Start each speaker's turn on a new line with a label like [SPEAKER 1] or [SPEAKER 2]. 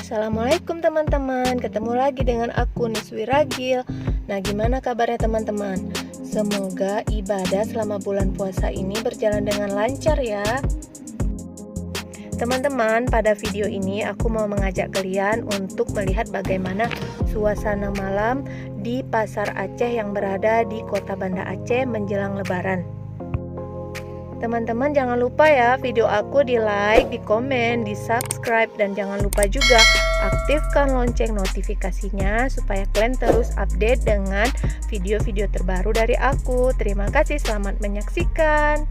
[SPEAKER 1] Assalamualaikum teman-teman, ketemu lagi dengan aku Niswi Ragil. Nah, gimana kabarnya teman-teman? Semoga ibadah selama bulan puasa ini berjalan dengan lancar ya. Teman-teman, pada video ini aku mau mengajak kalian untuk melihat bagaimana suasana malam di Pasar Aceh yang berada di Kota Banda Aceh menjelang Lebaran. Teman-teman jangan lupa ya video aku di like, di komen, di subscribe, dan jangan lupa juga aktifkan lonceng notifikasinya supaya kalian terus update dengan video-video terbaru dari aku. Terima kasih, selamat menyaksikan.